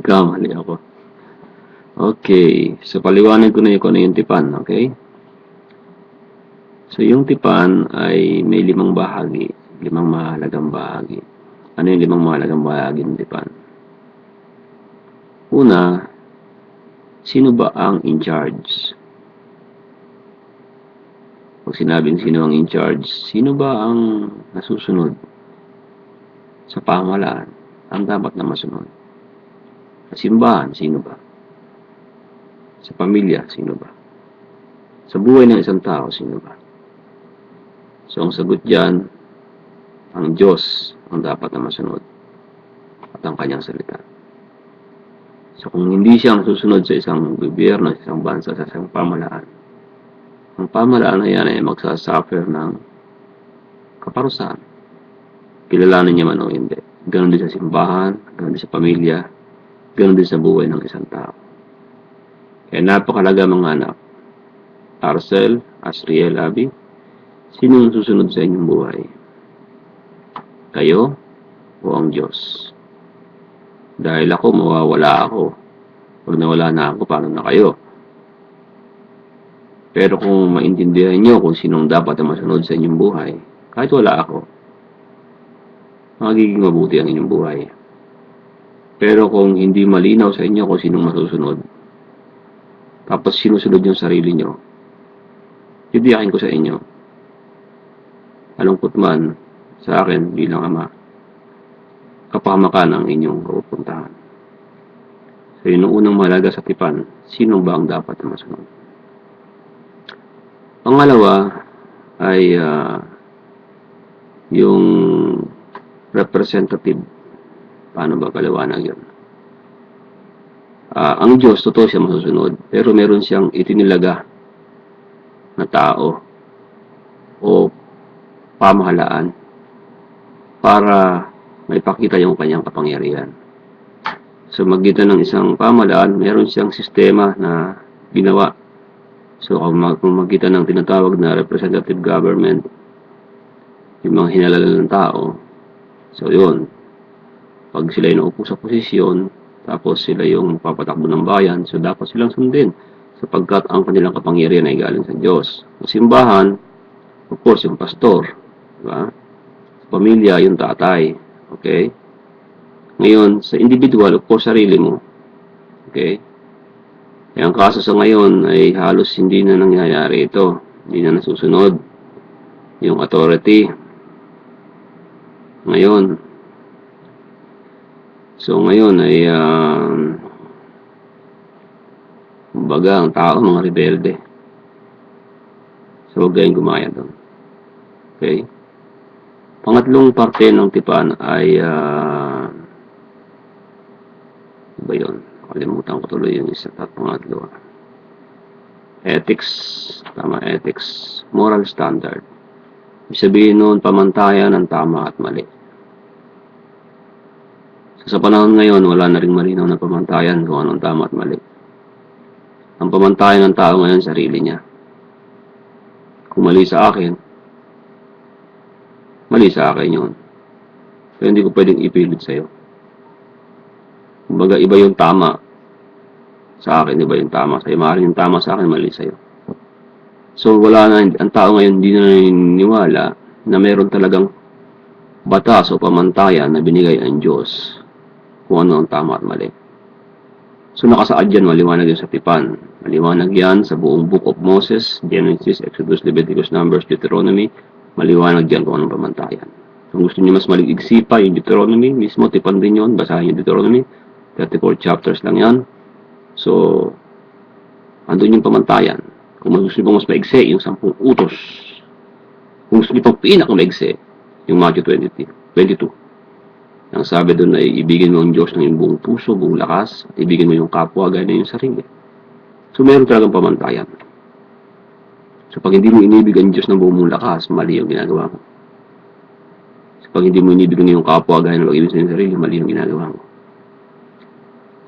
Kamali ako. Okay. So, paliwanag ko na yung kung ano yung tipan. Okay? So, yung tipan ay may 5 bahagi. 5 mahalagang bahagi. Ano yung 5 mahalagang bahagi ng tipan? Una, sino ba ang in charge? Pag sinabing sino ang in charge, sino ba ang nasusunod sa pamahalaan? Ang dapat na masunod. Sa simbahan, sino ba? Sa pamilya, sino ba? Sa buhay ng isang tao, sino ba? So, ang sagot dyan, ang Diyos ang dapat na masunod at ang kanyang salita. So, kung hindi siya ang susunod sa isang gobyerno, sa isang bansa, sa isang pamahalaan, ang pamahalaan na yan ay magsasuffer ng kaparusahan. Kilalanin niya man o hindi. Ganon din sa simbahan, ganon din sa pamilya, ganon din sa buhay ng isang tao. Kaya napakalaga mga anak. Arcel, Asriel, Abby, sino ang susunod sa inyong buhay? Kayo o ang Diyos? Dahil ako, mawawala ako. Pag nawala na ako, paano na kayo? Pero kung maintindihan nyo kung sinong dapat na masunod sa inyong buhay, kahit wala ako, magiging mabuti ang inyong buhay. Pero kung hindi malinaw sa inyo kung sinong masusunod, tapos sinusunod yung sarili nyo, tibiyakin ko sa inyo, malungkot man sa akin bilang ama, kapahamakan ang inyong pupuntahan. So, yun ang unang mahalaga sa tipan, sino ba ang dapat na masunod? Pangalawa ay yung representative. Paano ba paliwanag yun? Ang Diyos, totoo siya masusunod, pero meron siyang itinilaga na tao o pamahalaan para maipakita yung kanyang kapangyarihan. So, magitan ng isang pamahalaan, meron siyang sistema na ginawa. So, kung magitan ng tinatawag na representative government, yung mga hinalala ng tao, so yun, pag sila yung naupo sa posisyon, tapos sila yung papatakbo ng bayan, so dapat silang sundin sapagkat ang kanilang kapangyarihan ay galing sa Diyos. Sa simbahan, of course, yung pastor, diba? Sa pamilya, yung tatay, okay? Ngayon, sa individual, of course, sarili mo, okay? Kaya ang kaso sa ngayon ay halos hindi na nangyayari ito. Hindi na nasusunod yung authority. Ngayon. So ngayon ay kumbaga ang tao mga rebelde. So huwag kayong gumaya doon. Okay? Pangatlong parte ng tipan ay ba yun? Kalimutan ko tuloy yung isa at pangatlo. Ethics. Tama, ethics. Moral standard. Ibig sabihin noon, pamantayan ng tama at mali. So, sa panahon ngayon, wala na rin malinaw na pamantayan kung anong tama at mali. Ang pamantayan ng tao ngayon, sarili niya. Kung mali sa akin, mali sa akin yun. So, hindi ko pwedeng ipilit sa'yo. Kumbaga, iba yung tama sa akin, iba yung tama sa'yo. Maaaring yung tama sa akin, mali sa'yo. So, wala na, ang tao ngayon hindi na naniniwala na mayroon talagang batas o pamantayan na binigay ang Diyos kung ano ang tama at mali. So, nakasaad yan, maliwanag yan sa tipan. Maliwanag yan sa buong Book of Moses, Genesis, Exodus, Leviticus, Numbers, Deuteronomy. Maliwanag yan kung anong pamantayan. Kung gusto niyo mas malig-igsi pa yung Deuteronomy, mismo tipan din yun, basahin yung Deuteronomy. 34 chapters lang yan. So, andun yung pamantayan. Kung gusto niyo mas maigsi, yung 10 utos. Kung gusto niyo pang pinakamaigsi, yung Matthew 22. Ang sabi doon ay ibigin mo ang Diyos ng iyong buong puso, buong lakas, at ibigin mo yung kapwa gaya na yung sarili. So, meron talagang pamantayan. So, pag hindi mo inibig ang Diyos ng buong mong lakas, mali yung ginagawa mo. So, pag hindi mo inibig ang iyong kapwa gaya na pag-ibig sa iyong sarili, mali yung ginagawa mo.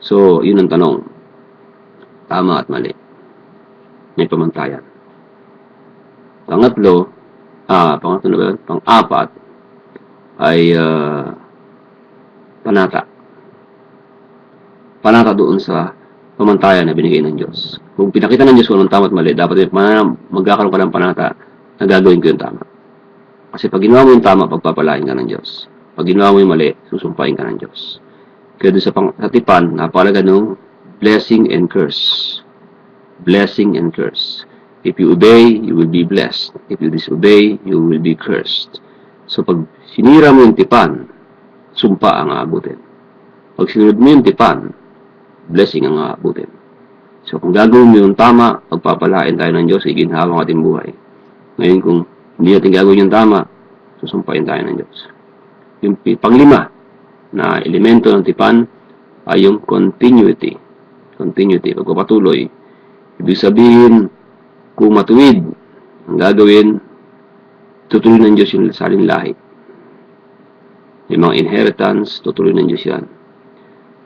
So, yun ang tanong. Tama at mali. May pamantayan. Pangatlo na ba yun? Pang-apat ay panata. panata doon sa pamantayan na binigay ng Diyos. Kung pinakita ng Diyos kung anong tama at mali, dapat magkakaroon ka ng panata na gagawin ko yung tama. Kasi pag ginawa mo yung tama, pagpapalain ka ng Diyos. Pag ginawa mo yung mali, susumpain ka ng Diyos. Kaya doon sa tipan, napakalaga nung blessing and curse. Blessing and curse. If you obey, you will be blessed. If you disobey, you will be cursed. So pag sinira mo yung tipan, sumpa ang aabutin. Pag sinunod mo yung tipan, blessing ang aabutin. So kung gagawin mo yung tama, pagpapalain tayo ng Diyos, iginhawa ang ating buhay. Ngayon kung hindi natin gagawin yung tama, susumpain tayo ng Diyos. Yung panglima na elemento ng tipan ay yung continuity. Continuity, pagpapatuloy. Ibig sabihin, kung matuwid ang gagawin, tutuloy ng Diyos yung saling lahi. Yung mga inheritance, tutuloy ng Diyos yan.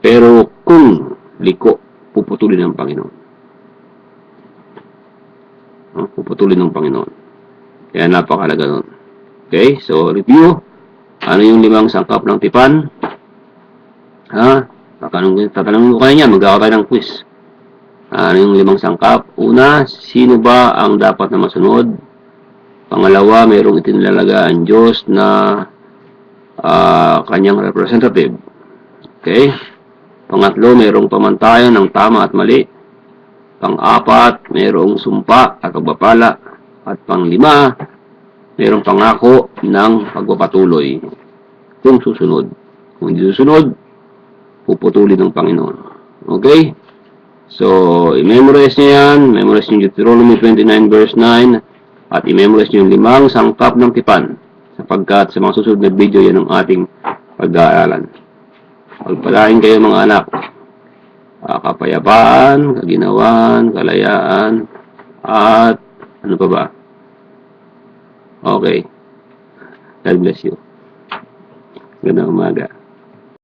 Pero kung liko, puputulin ng Panginoon. Puputulin ng Panginoon. Kaya napakalaga nun. Okay, so review. Ano yung 5 sangkap ng tipan? Tatanungin ko kayo niya, magkakaroon tayo ng quiz. Ano yung 5 sangkap? Una, sino ba ang dapat na masunod? Pangalawa, mayroong itinalaga ang Diyos na kanyang representative. Okay? Pangatlo, mayroong pamantayan ng tama at mali. Pang-apat, mayroong sumpa at pagbapala. At pang-5, mayroong pangako ng pagpapatuloy kung susunod. Kung hindi susunod, puputulin ng Panginoon. Okay? So, i-memorize nyo yan. Memorize nyo Deuteronomy 29 verse 9 at i-memorize nyo yung 5 sangkap ng tipan sapagkat sa mga susunod na video yan ang ating pag-aaralan. Pagpalain kayo mga anak. Kapayapaan, kaginawan, kalayaan, at ano pa ba? Okay. God bless you. Gandang umaga.